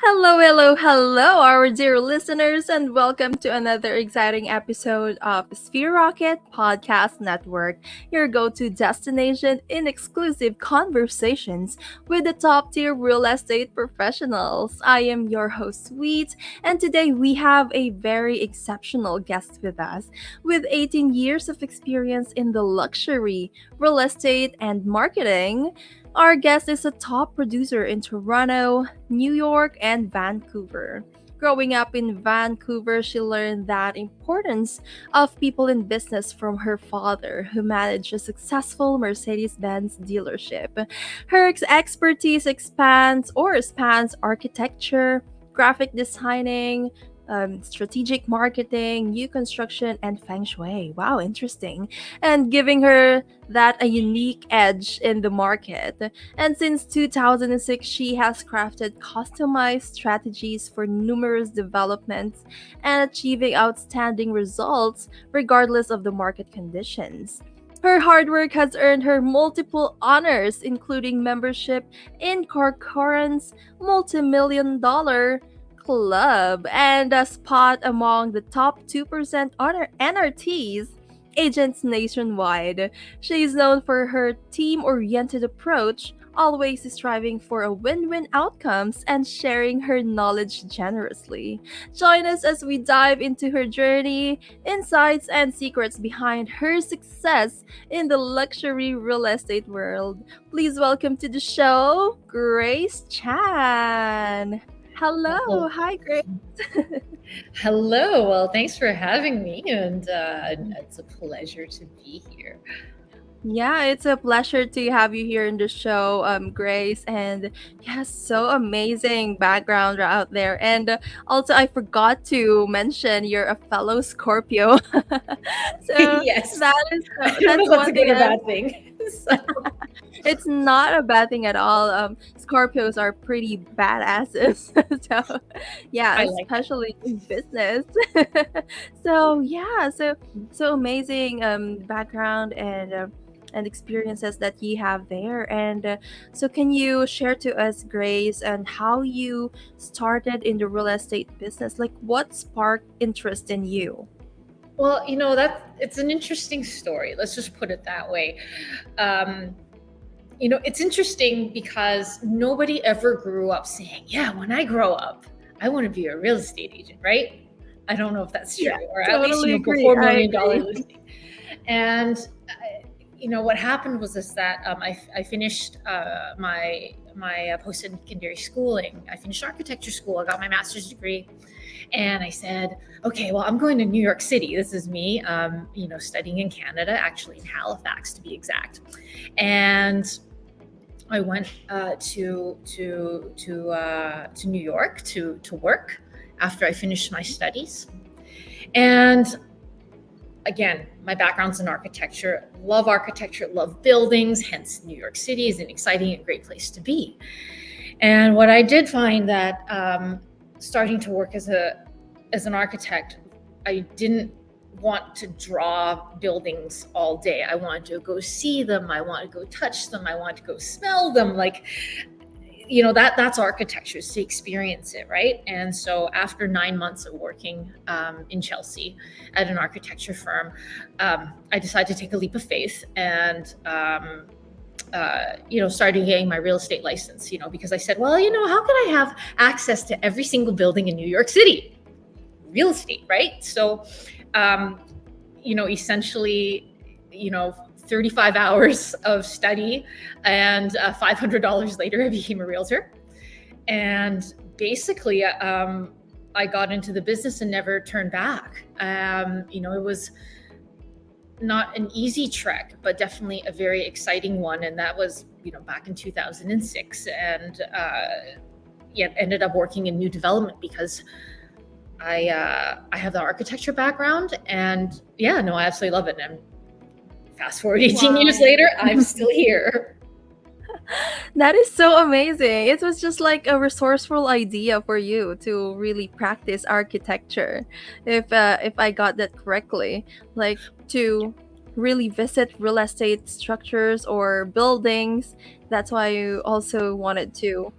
Hello, hello, hello, our dear listeners, and welcome to another exciting episode of Sphere Rocket Podcast Network, your go to destination in exclusive conversations with the top tier real estate professionals. I am your host, Sweet, and today we have a very exceptional guest with us. With 18 years of experience in the luxury, real estate, and marketing, our guest is a top producer in Toronto, New York, and Vancouver. Growing up in Vancouver, she learned that importance of people in business from her father, who managed a successful Mercedes-Benz dealership. Her expertise spans architecture, graphic designing, strategic marketing, new construction, and feng shui. Wow, interesting. And giving her that a unique edge in the market. And since 2006, she has crafted customized strategies for numerous developments and achieving outstanding results regardless of the market conditions. Her hard work has earned her multiple honors, including membership in Corcoran's multi-million dollar club and a spot among the top 2% honor NRTs agents nationwide. She is known for her team oriented approach, always striving for a win win outcomes and sharing her knowledge generously. Join us as we dive into her journey, insights, and secrets behind her success in the luxury real estate world. Please welcome to the show, Grace Chan. Hello. Well, Hi, Grace. hello. Well, thanks for having me, and it's a pleasure to be here. Yeah, it's a pleasure to have you here in the show, Grace. And yes, so amazing background out there. And also, I forgot to mention you're a fellow Scorpio. So Yes, I don't know that's if that's a one good thing or bad thing. So, it's not a bad thing at all. Scorpios are pretty badasses. So, yeah, I like that. especially in business. So amazing background and experiences that you have there. And so, can you share to us, Grace, and how you started in the real estate business? Like, what sparked interest in you? Well, it's an interesting story. Let's just put it that way. Um, it's interesting because nobody ever grew up saying, "Yeah, when I grow up, I want to be a real estate agent," right? I don't know if that's true, Yeah, or at least totally agree. before I $1 million agree. listing. And what happened was is that I finished my post-secondary schooling. I finished architecture school. I got my master's degree, and I said, okay, well, I'm going to New York City. This is me, studying in Canada, actually in Halifax to be exact. And I went to New York to work after I finished my studies. And again, my background's in architecture, love buildings, hence New York City is an exciting and great place to be. And what I did find that starting to work as an architect, I didn't want to draw buildings all day. I wanted to go see them. I wanted to go touch them. I wanted to go smell them. Like, that's architecture, is to experience it, right? And so after 9 months of working in Chelsea at an architecture firm, I decided to take a leap of faith and started getting my real estate license, because I said, well, how could I have access to every single building in New York City? Real estate, right? So essentially, 35 hours of study, and $500 later, I became a realtor. And basically, I got into the business and never turned back. It was not an easy trek, but definitely a very exciting one. And that was, back in 2006. And ended up working in new development because I have the architecture background, and I absolutely love it. And fast forward 18 years Wow. later, I'm still here. That is so amazing. It was just like a resourceful idea for you to really practice architecture. If I got that correctly, like to really visit real estate structures or buildings. That's why you also wanted to.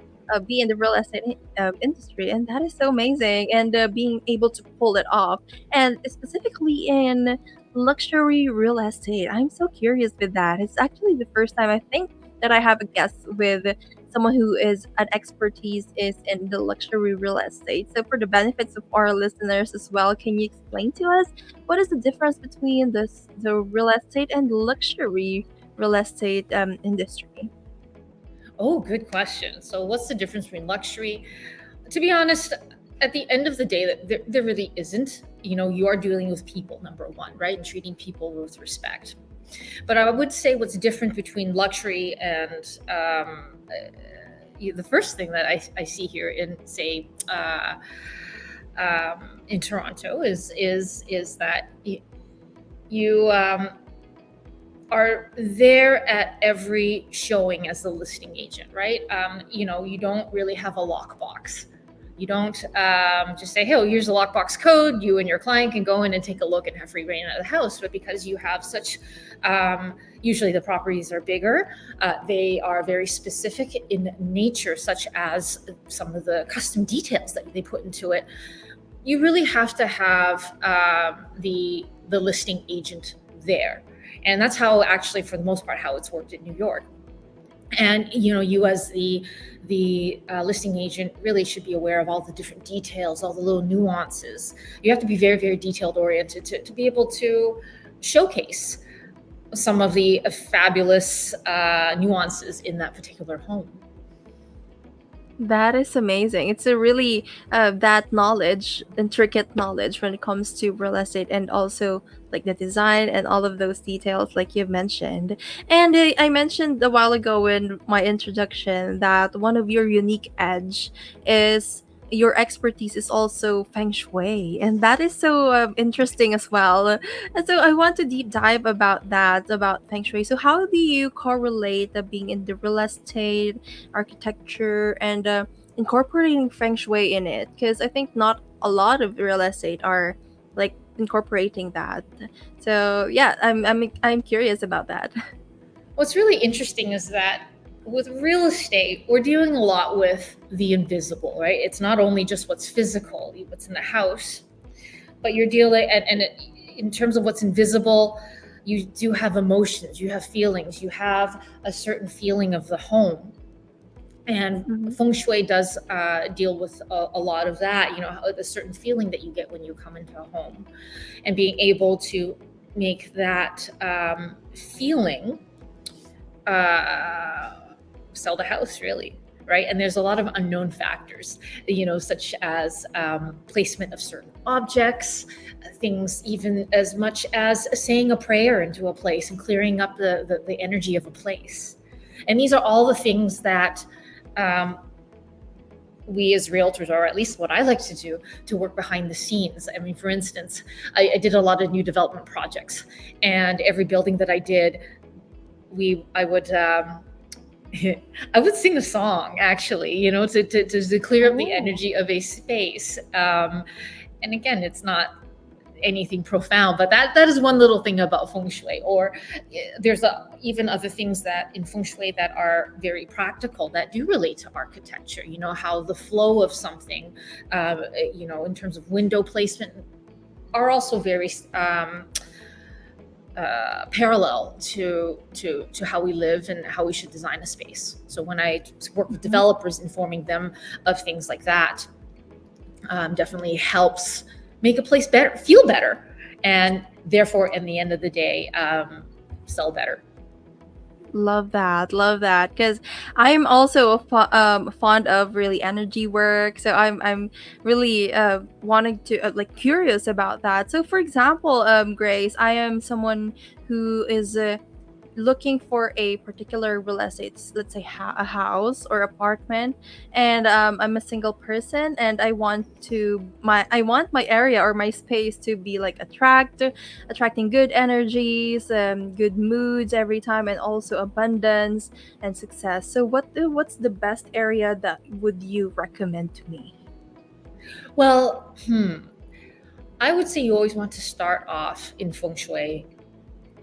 be in the real estate industry, and that is so amazing. And being able to pull it off, and specifically in luxury real estate, I'm so curious with that. It's actually the first time I think that I have a guest with someone who is an expertise is in the luxury real estate. So for the benefits of our listeners as well, can you explain to us what is the difference between the real estate and luxury real estate industry? Oh, good question. So, what's the difference between luxury? To be honest, at the end of the day, there really isn't. You are dealing with people, number one, right? And treating people with respect. But I would say what's different between luxury and the first thing that I see here in, say, in Toronto is that you are there at every showing as the listing agent, right? You don't really have a lockbox. You don't just say, hey, here's a lockbox code. You and your client can go in and take a look and have free reign of the house. But because you have such, usually the properties are bigger, they are very specific in nature, such as some of the custom details that they put into it. You really have to have the listing agent there. And that's how, actually, for the most part, how it's worked in New York. And you as the listing agent really should be aware of all the different details, all the little nuances. You have to be very, very detailed oriented to be able to showcase some of the fabulous nuances in that particular home. That is amazing. It's a really that knowledge, intricate knowledge when it comes to real estate and also like the design and all of those details, like you've mentioned. And I mentioned a while ago in my introduction that one of your unique edge is your expertise is also feng shui, and that is so interesting as well. And so I want to deep dive about that, about feng shui. So how do you correlate being in the real estate architecture and incorporating feng shui in it, because I think not a lot of real estate are like incorporating that. So yeah, I'm curious about that. What's really interesting is that with real estate, we're dealing a lot with the invisible, right? It's not only just what's physical, what's in the house, but you're dealing, in terms of what's invisible, you do have emotions, you have feelings, you have a certain feeling of the home. And Mhm. feng shui does deal with a lot of that, a certain feeling that you get when you come into a home, and being able to make that feeling sell the house, really, right? And there's a lot of unknown factors, such as placement of certain objects, things even as much as saying a prayer into a place and clearing up the energy of a place. And these are all the things that we as realtors, or at least what I like to do, to work behind the scenes. I mean, for instance, I did a lot of new development projects, and every building that I did, I would I would sing a song, actually, to clear up the Oh. energy of a space. And again, it's not anything profound, but that is one little thing about feng shui. Or there's even other things that in feng shui that are very practical that do relate to architecture. How the flow of something, in terms of window placement, are also very parallel to how we live and how we should design a space. So when I work with developers, informing them of things like that definitely helps make a place better, feel better, and therefore, in the end of the day, sell better. Love that, love that. Because I'm also fond of really energy work, so I'm really wanting to like curious about that. So, for example, Grace, I am someone who is looking for a particular real estate, let's say a house or apartment, and I'm a single person, and I want my area or my space to be like attracting good energies, good moods every time, and also abundance and success. So what's the best area that would you recommend to me? Well, I would say you always want to start off in feng shui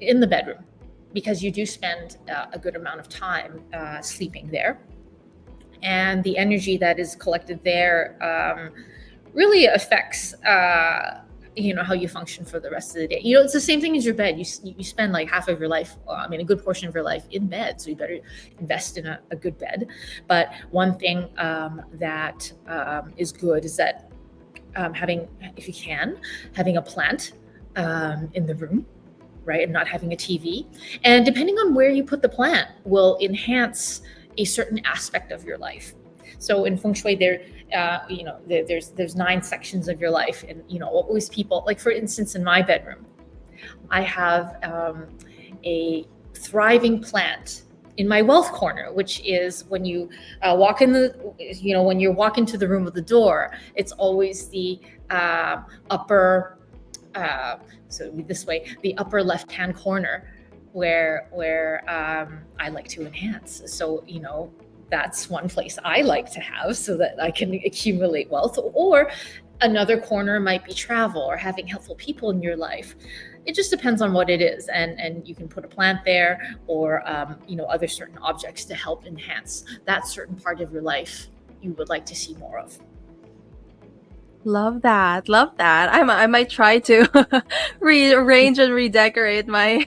in the bedroom, because you do spend a good amount of time sleeping there. and the energy that is collected there really affects how you function for the rest of the day. It's the same thing as your bed. You spend like half of your life, a good portion of your life in bed, so you better invest in a good bed. But one thing that is good is that having, if you can, having a plant in the room, right, and not having a TV. And depending on where you put the plant will enhance a certain aspect of your life. So in feng shui, there's 9 sections of your life, and always people, like for instance, in my bedroom, I have a thriving plant in my wealth corner, which is when you walk in when you walk into the room with the door, it's always the upper. So this way, the upper left-hand corner, where I like to enhance. So that's one place I like to have so that I can accumulate wealth. Or another corner might be travel or having helpful people in your life. It just depends on what it is, and you can put a plant there, or other certain objects to help enhance that certain part of your life you would like to see more of. Love that. Love that. I might try to rearrange and redecorate my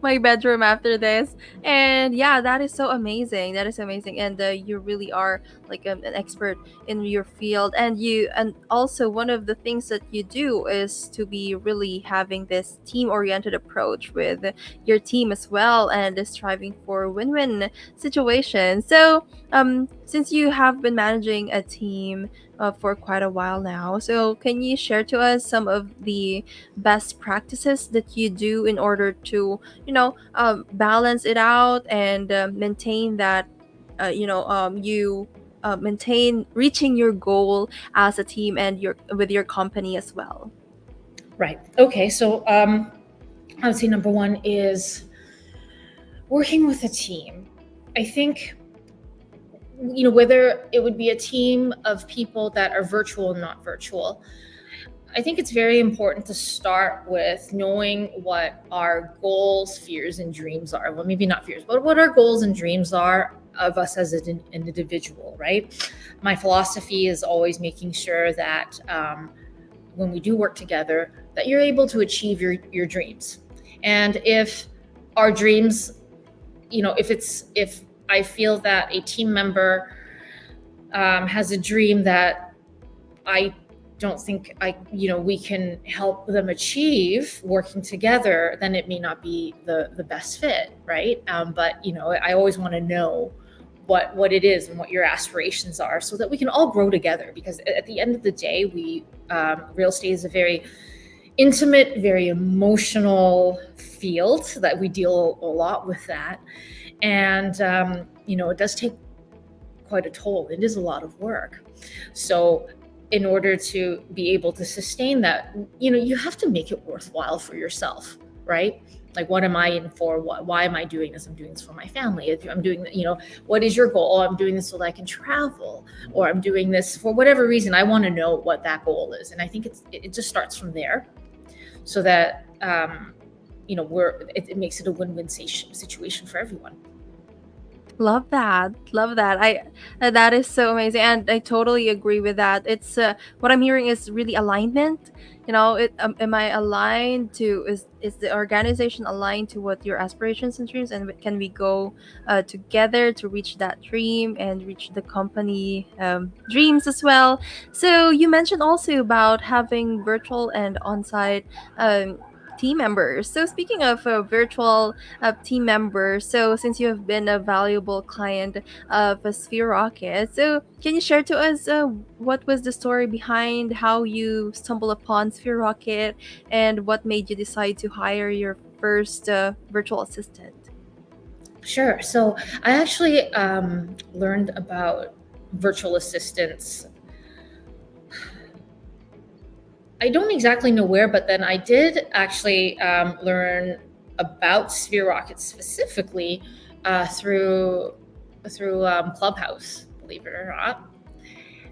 my bedroom after this. And yeah, that is so amazing. That is amazing. And you really are like an expert in your field. And also one of the things that you do is to be really having this team-oriented approach with your team as well, and is striving for win-win situations. So, since you have been managing a team for quite a while now. So, can you share to us some of the best practices that you do in order to, balance it out and maintain that, you maintain reaching your goal as a team and with your company as well? Right. Okay. So I would say number one is working with a team. I think whether it would be a team of people that are virtual and not virtual, I think it's very important to start with knowing what our goals, fears, and dreams are. Well, maybe not fears, but what our goals and dreams are of us as an individual, right? My philosophy is always making sure that when we do work together, that you're able to achieve your dreams. And if our dreams, if I feel that a team member has a dream that I don't think we can help them achieve working together, then it may not be the best fit, right? But I always want to know what it is and what your aspirations are, so that we can all grow together. Because at the end of the day, real estate is a very intimate, very emotional field that we deal a lot with that. And, it does take quite a toll. It is a lot of work. So in order to be able to sustain that, you have to make it worthwhile for yourself, right? Like, what am I in for? Why am I doing this? I'm doing this for my family. If I'm doing, what is your goal? Oh, I'm doing this so that I can travel, or I'm doing this for whatever reason. I want to know what that goal is. And I think it just starts from there, so that, it makes it a win-win situation for everyone. Love that. Love that. That is so amazing, and I totally agree with that. It's what I'm hearing is really alignment. Am I aligned to, is the organization aligned to what your aspirations and dreams, and can we go together to reach that dream and reach the company dreams as well? So you mentioned also about having virtual and on-site team members. So speaking of virtual team members, so since you have been a valuable client of Sphere Rocket, so can you share to us what was the story behind how you stumbled upon Sphere Rocket, and what made you decide to hire your first virtual assistant? Sure. So I actually learned about virtual assistants. I don't exactly know where, but then I did actually learn about Sphere Rocket specifically through Clubhouse, believe it or not.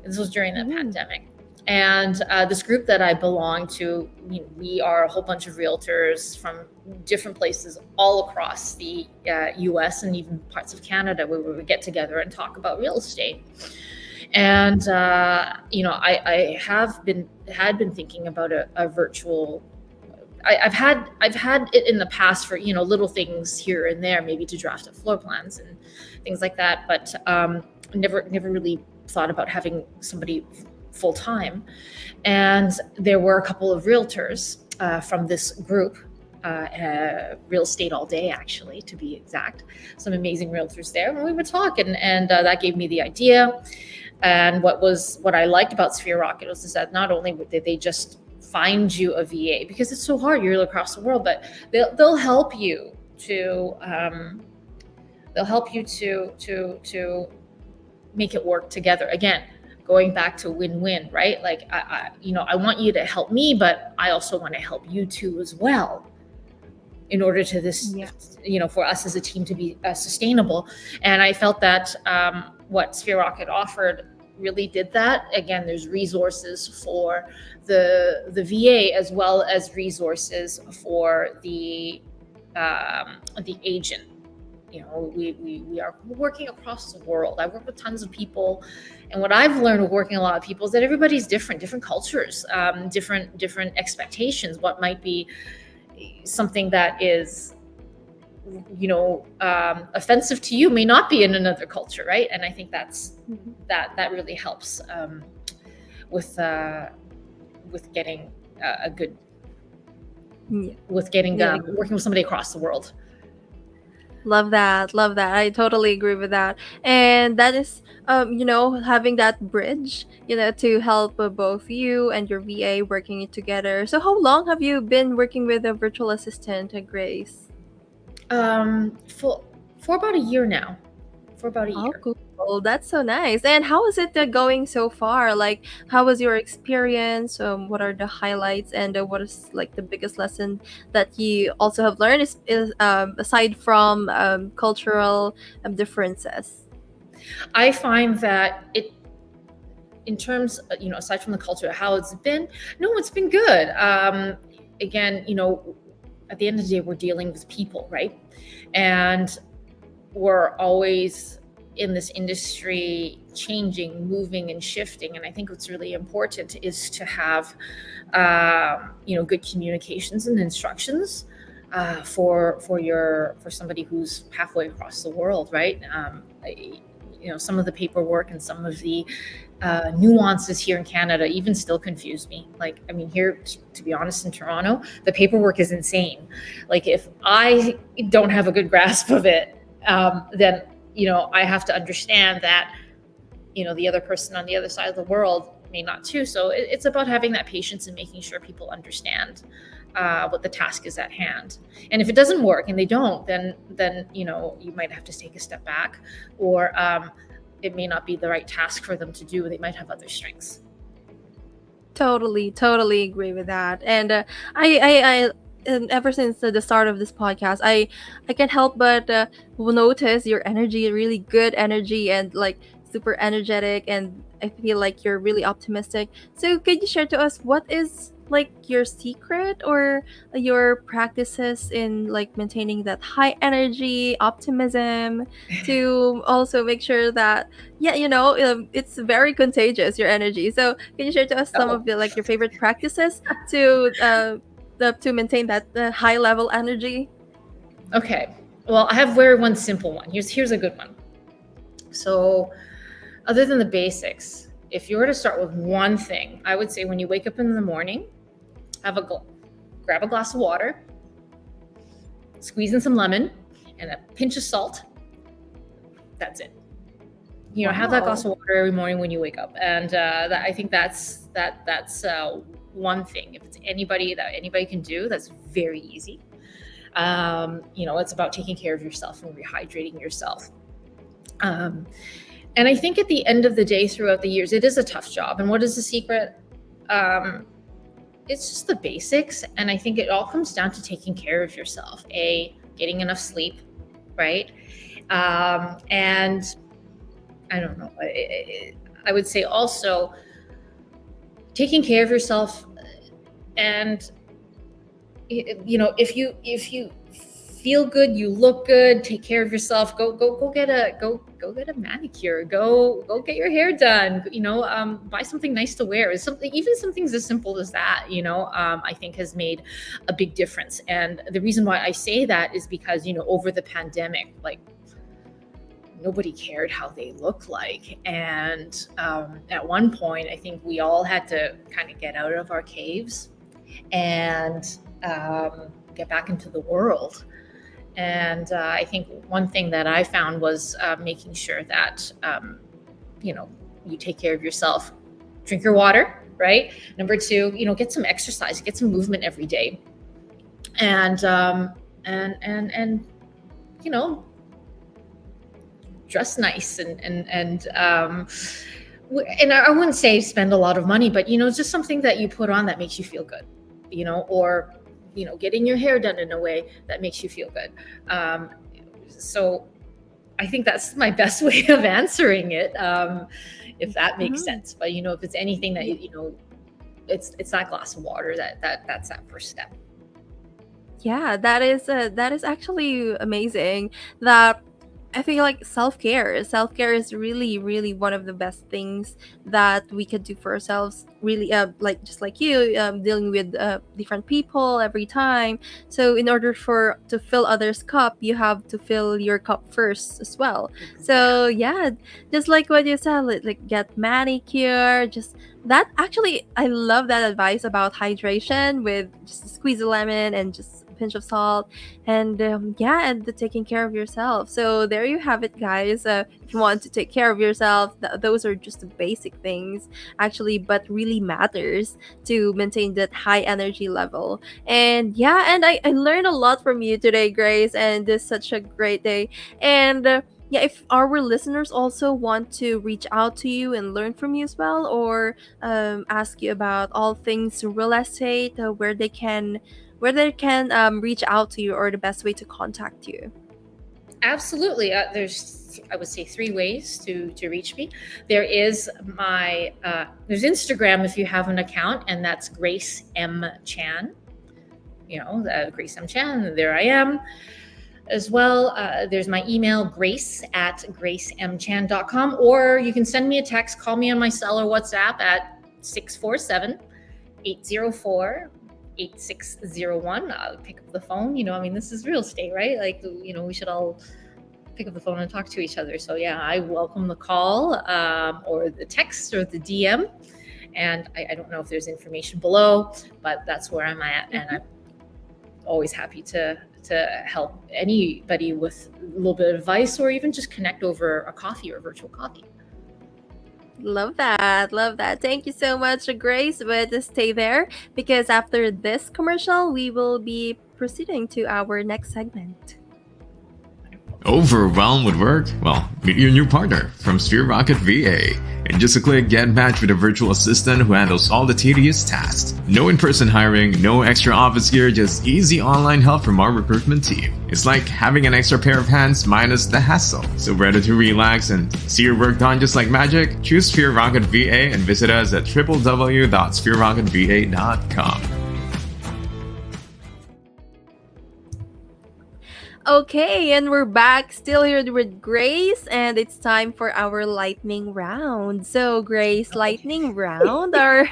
This was during the pandemic. And this group that I belong to, we are a whole bunch of realtors from different places all across the US and even parts of Canada, where we would get together and talk about real estate. And I had been thinking about a virtual. I've had it in the past for little things here and there, maybe to draft up floor plans and things like that, but never really thought about having somebody full time. And there were a couple of realtors from this group, real estate all day, actually, to be exact. Some amazing realtors there, and we would talk, and that gave me the idea. And what I liked about Sphere Rocket was that not only did they just find you a VA, because it's so hard, you're across the world, but they'll help you to make it work together. Again, going back to win-win, right? Like I want you to help me, but I also want to help you too as well, in order to this, for us as a team to be sustainable. And I felt that what Sphere Rocket offered really did that. Again, there's resources for the VA, as well as resources for the agent. We are working across the world. I work with tons of people, and what I've learned with working a lot of people is that everybody's different cultures, different expectations. What might be something that is offensive to you may not be in another culture, right? And I think that really helps with getting a good working with somebody across the world. Love that. I totally agree with that. And that is, having that bridge, to help both you and your VA working together. So how long have you been working with a virtual assistant, Grace? For about a year now. Oh, cool. That's so nice. And how is it going so far? Like, how was your experience? What are the highlights, and what is like the biggest lesson that you also have learned is aside from cultural differences? I find that in terms, aside from the culture, how it's been. No, it's been good. Again, at the end of the day, we're dealing with people, right? And we're always in this industry changing, moving, and shifting. And I think what's really important is to have, good communications and instructions for somebody who's halfway across the world, right? Some of the paperwork and some of the nuances here in Canada even still confuse me. Like, I mean, here, to be honest, in Toronto, the paperwork is insane. Like, if I don't have a good grasp of it, then, I have to understand that, the other person on the other side of the world may not too. So it's about having that patience and making sure people understand what the task is at hand. And if it doesn't work and they don't, then you might have to take a step back, or it may not be the right task for them to do. They might have other strengths. Totally agree with that. And I and ever since the start of this podcast, I can't help but notice your energy, really good energy, and like super energetic, and I feel like you're really optimistic. So could you share to us what is like your secret or your practices in like maintaining that high energy optimism, to also make sure that it's very contagious, your energy. So can you share to us some of the like your favorite practices to maintain that high level energy? Okay. Well, I have one simple one. Here's a good one. So, other than the basics, if you were to start with one thing, I would say when you wake up in the morning, grab a glass of water, squeeze in some lemon, and a pinch of salt. That's it. Have that glass of water every morning when you wake up, and I think that's one thing. If it's anybody can do, that's very easy. It's about taking care of yourself and rehydrating yourself. And I think at the end of the day, throughout the years, it is a tough job. And what is the secret? It's just the basics. And I think it all comes down to taking care of yourself. Getting enough sleep, right? And I don't know. I would say also taking care of yourself, and if you feel good, you look good, take care of yourself, go get a manicure, go get your hair done, buy something nice to wear. Some things as simple as that, I think has made a big difference. And the reason why I say that is because, over the pandemic, like, nobody cared how they look like. And at one point, I think we all had to kind of get out of our caves and get back into the world. And I think one thing that I found was making sure that, you take care of yourself, drink your water, right? Number two, get some exercise, get some movement every day. And dress nice and I wouldn't say spend a lot of money, but it's just something that you put on that makes you feel good, or getting your hair done in a way that makes you feel good. So I think that's my best way of answering it, if that makes sense. But if it's anything that it's that glass of water that's that first step. Yeah, that is actually amazing. That I feel like self care is really, really one of the best things that we could do for ourselves. Really, like just like you, dealing with different people every time. So in order for to fill others' cup, you have to fill your cup first as well. So yeah, just like what you said, like get manicure. Just that actually, I love that advice about hydration with just squeeze a lemon and just a pinch of salt, and yeah, and the taking care of yourself. So there you have it, guys. If you want to take care of yourself, those are just the basic things actually, but really matters to maintain that high energy level. And yeah, and I learned a lot from you today, Grace, and this is such a great day. And yeah, if our listeners also want to reach out to you and learn from you as well, or ask you about all things real estate, where they can reach out to you, or the best way to contact you. Absolutely. There's, I would say, three ways to reach me. There is there's Instagram if you have an account, and that's Grace M. Chan. Grace M. Chan, there I am. As well, there's my email, grace@gracemchan.com, or you can send me a text, call me on my cell or WhatsApp at 647-804-8601. I'll pick up the phone. This is real estate, right? Like, we should all pick up the phone and talk to each other. So yeah, I welcome the call, or the text or the DM. And I don't know if there's information below, but that's where I'm at. And I'm always happy to help anybody with a little bit of advice, or even just connect over a coffee or virtual coffee. Love that. Love that. Thank you so much, Grace. But just stay there, because after this commercial, we will be proceeding to our next segment. Overwhelmed with work? Well, meet your new partner from Sphere Rocket VA. In just a click, get matched with a virtual assistant who handles all the tedious tasks. No in-person hiring, no extra office gear, just easy online help from our recruitment team. It's like having an extra pair of hands minus the hassle. So ready to relax and see your work done just like magic? Choose Sphere Rocket VA and visit us at www.sphererocketva.com. Okay, and we're back, still here with Grace, and it's time for our lightning round. So, Grace, lightning round are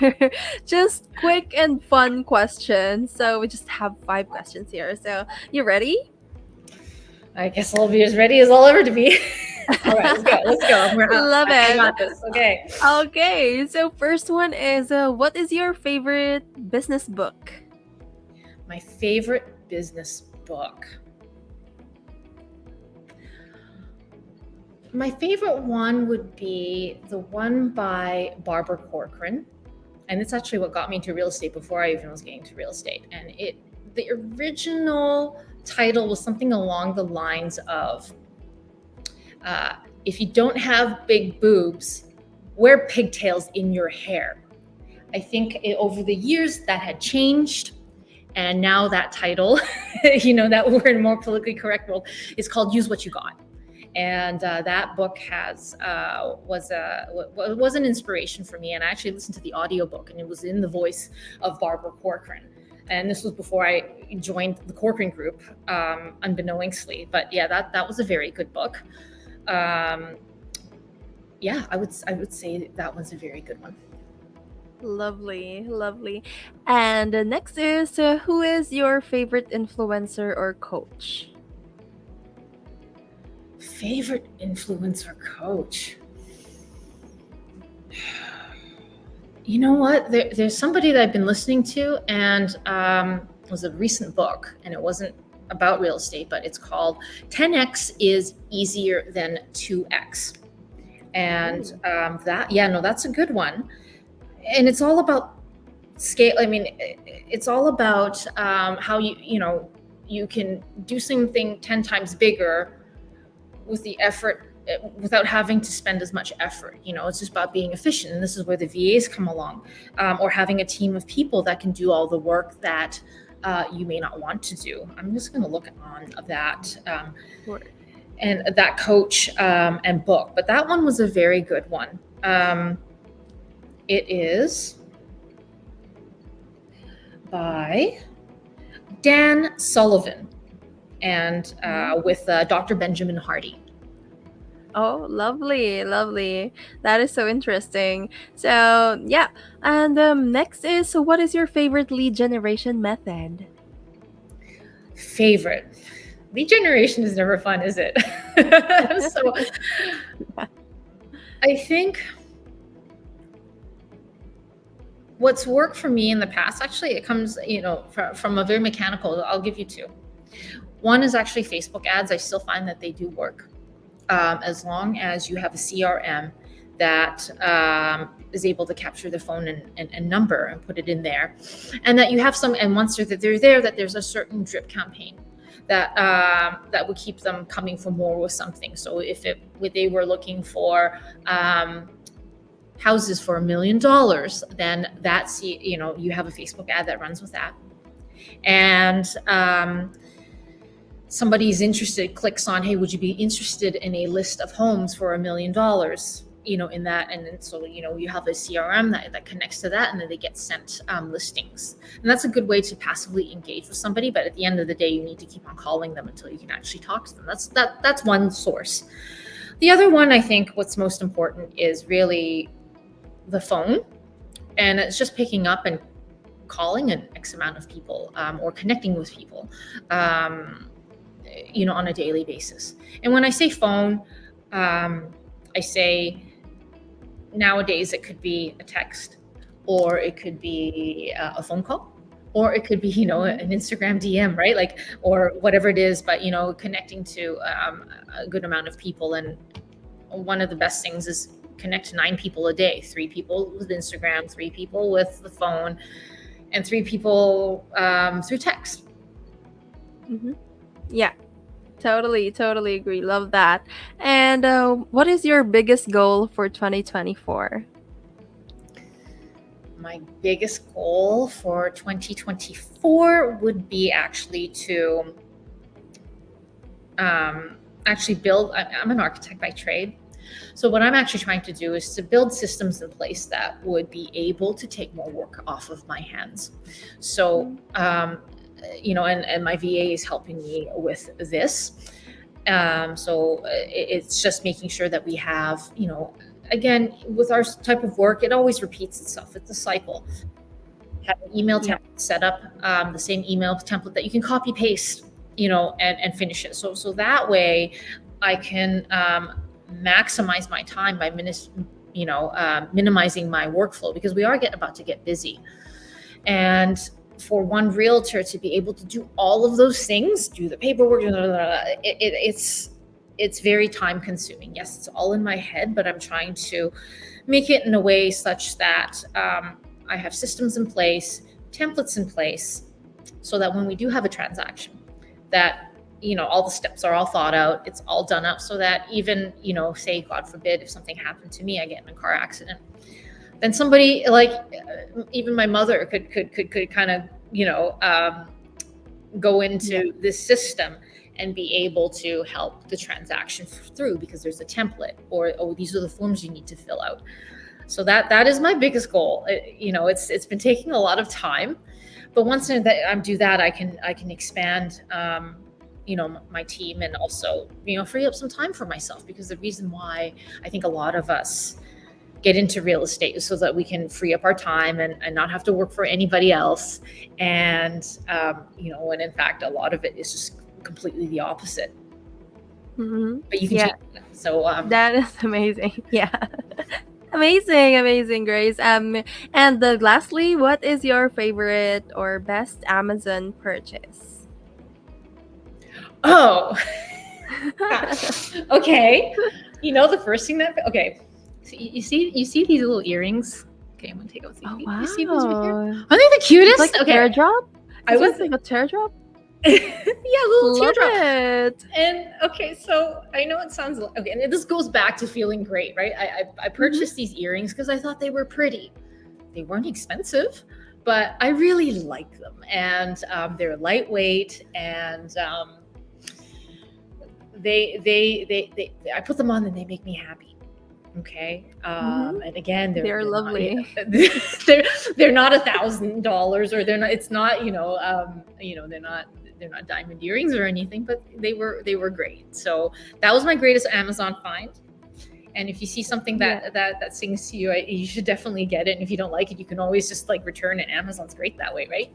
just quick and fun questions. So, we just have 5 questions here. So, you ready? I guess I'll be as ready as I'll ever to be. All right, let's go. Love I it. got this. Okay. Okay, so first one is what is your favorite business book? My favorite business book. My favorite one would be the one by Barbara Corcoran. And it's actually what got me into real estate before I even was getting to real estate. And the original title was something along the lines of, if you don't have big boobs, wear pigtails in your hair. I think over the years that had changed. And now that title, that we're in a more politically correct world, is called Use What You Got. And that book was an inspiration for me. And I actually listened to the audiobook, and it was in the voice of Barbara Corcoran. And this was before I joined the Corcoran group, unbeknownstly. But yeah, that was a very good book. Yeah, I would say that was a very good one. Lovely, lovely. And next is who is your favorite influencer or coach? Favorite influencer coach? You know what? There's somebody that I've been listening to, and it was a recent book, and it wasn't about real estate, but it's called 10x is easier than 2x. And that's a good one. And it's all about scale. I mean, it's all about how you can do something 10 times bigger with the effort, without having to spend as much effort. It's just about being efficient. And this is where the VAs come along, or having a team of people that can do all the work that you may not want to do. I'm just going to look on that and that coach and book. But that one was a very good one. It is by Dan Sullivan and with Dr. Benjamin Hardy. Oh, lovely, lovely. That is so interesting. So, yeah. And next is, so what is your favorite lead generation method? Favorite. Lead generation is never fun, is it? So I think what's worked for me in the past, actually, it comes, from a very mechanical. I'll give you two. One is actually Facebook ads. I still find that they do work, as long as you have a CRM that is able to capture the phone and number and put it in there, and that you have and once they're there, that there's a certain drip campaign that would keep them coming for more with something. So if they were looking for houses for $1 million, then that's, you have a Facebook ad that runs with that. And somebody's interested, clicks on, hey, would you be interested in a list of homes for $1 million, in that. And then, so, you have a CRM that connects to that, and then they get sent listings. And that's a good way to passively engage with somebody. But at the end of the day, you need to keep on calling them until you can actually talk to them. That's one source. The other one, I think what's most important is really the phone, and it's just picking up and calling an X amount of people, or connecting with people, on a daily basis. And when I say phone, I say nowadays it could be a text, or it could be a phone call, or it could be, an Instagram DM, right? Like, or whatever it is, but, connecting to a good amount of people. And one of the best things is connect to 9 people a day, 3 people with Instagram, 3 people with the phone, and 3 people through text. Mm-hmm. Yeah, totally agree. Love that. And what is your biggest goal for 2024? My biggest goal for 2024 would be actually to actually build. I'm an architect by trade. So what I'm actually trying to do is to build systems in place that would be able to take more work off of my hands. So, and my VA is helping me with this. So it's just making sure that we have, again, with our type of work, it always repeats itself. It's a cycle. Have an email template set up, the same email template that you can copy paste, and finish it. So that way I can maximize my time by minimizing my workflow, because we are about to get busy. And for one realtor to be able to do all of those things, do the paperwork, it's very time consuming. Yes, it's all in my head, but I'm trying to make it in a way such that I have systems in place, templates in place, so that when we do have a transaction, that all the steps are all thought out, it's all done up, so that even, say, God forbid, if something happened to me, I get in a car accident, then somebody like even my mother could kind of, go into this system and be able to help the transaction through because there's a template, or oh, these are the forms you need to fill out. So that is my biggest goal. It's been taking a lot of time, but once I do that, I can expand my team, and also free up some time for myself, because the reason why I think a lot of us get into real estate is so that we can free up our time and not have to work for anybody else. And when in fact a lot of it is just completely the opposite. Mm-hmm. But you can change it. So that is amazing. Yeah. Amazing, Grace. And lastly, what is your favorite or best Amazon purchase? Oh, okay. The first thing so you see these little earrings. Okay, I'm gonna take out these. Oh, wow. You see those right here? Aren't they the cutest? It's like a teardrop? I was like a teardrop. Yeah, little Love teardrop. it. And okay, so I know it sounds okay, and this goes back to feeling great, right? I purchased these earrings because I thought they were pretty. They weren't expensive, but I really like them, and they're lightweight, and they I put them on and they make me happy. Okay. And again, they're lovely. They're not $1,000, or it's not, they're not diamond earrings or anything, but they were great. So that was my greatest Amazon find. And if you see something that sings to you, you should definitely get it. And if you don't like it, you can always just return it. Amazon's great that way, right?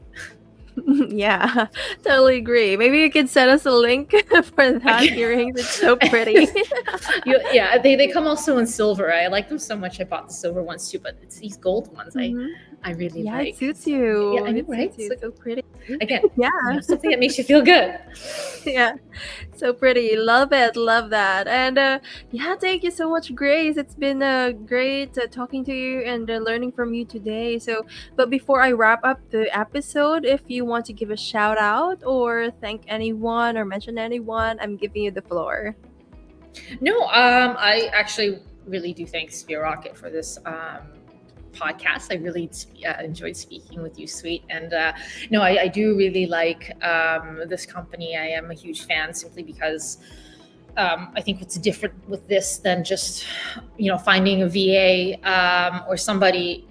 Yeah, totally agree. Maybe you could send us a link for that earrings. It's so pretty. Yeah, they come also in silver. I like them so much. I bought the silver ones too, but it's these gold ones I really like. It suits you. Yeah, I know, right? It's so pretty. Again, something that makes you feel good. Yeah, so pretty. Love it. Love that. And thank you so much, Grace. It's been great talking to you and learning from you today. So, but before I wrap up the episode, if you want to give a shout out or thank anyone or mention anyone, I'm giving you the floor. No, I actually really do thank Sphere Rocket for this podcast. I really enjoyed speaking with you, Sweet. And I do really like this company. I am a huge fan simply because I think what's different with this than just finding a VA or somebody,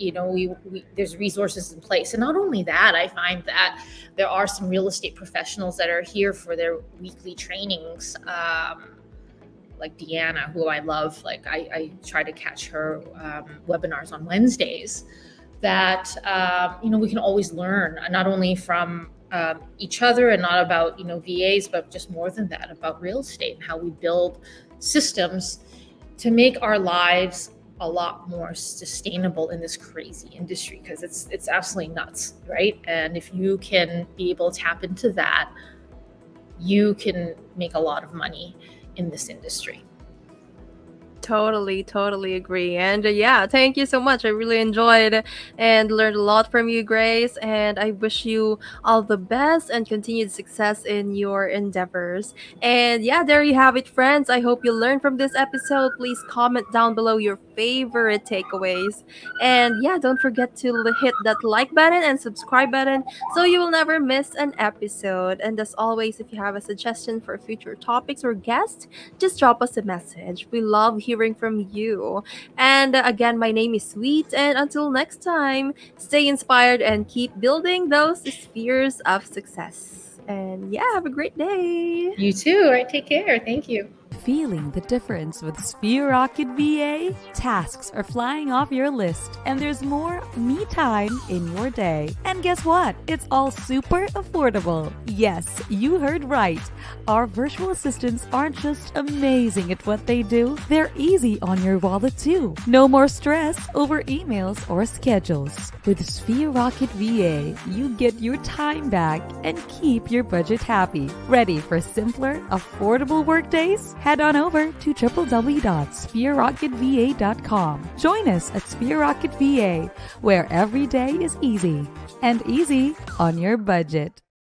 there's resources in place. And not only that, I find that there are some real estate professionals that are here for their weekly trainings, like Deanna, who I love. I try to catch her webinars on Wednesdays, that we can always learn, not only from each other, and not about VAs, but just more than that, about real estate and how we build systems to make our lives a lot more sustainable in this crazy industry, because it's absolutely nuts, right? And if you can be able to tap into that, you can make a lot of money in this industry. Totally agree. And thank you so much. I really enjoyed and learned a lot from you, Grace. And I wish you all the best and continued success in your endeavors. And there you have it, friends. I hope you learned from this episode. Please comment down below your favorite takeaways. And don't forget to hit that like button and subscribe button so you will never miss an episode. And as always, if you have a suggestion for future topics or guests, just drop us a message. We love hearing from you. And again, my name is Sweet, and until next time, stay inspired and keep building those spheres of success. And have a great day. You too. All right, take care. Thank you. Feeling the difference with Sphere Rocket VA? Tasks are flying off your list, and there's more me time in your day. And guess what? It's all super affordable. Yes, you heard right. Our virtual assistants aren't just amazing at what they do, they're easy on your wallet too. No more stress over emails or schedules. With Sphere Rocket VA, you get your time back and keep your budget happy. Ready for simpler, affordable workdays? Head on over to www.sphererocketva.com. Join us at Sphere Rocket VA, where every day is easy and easy on your budget.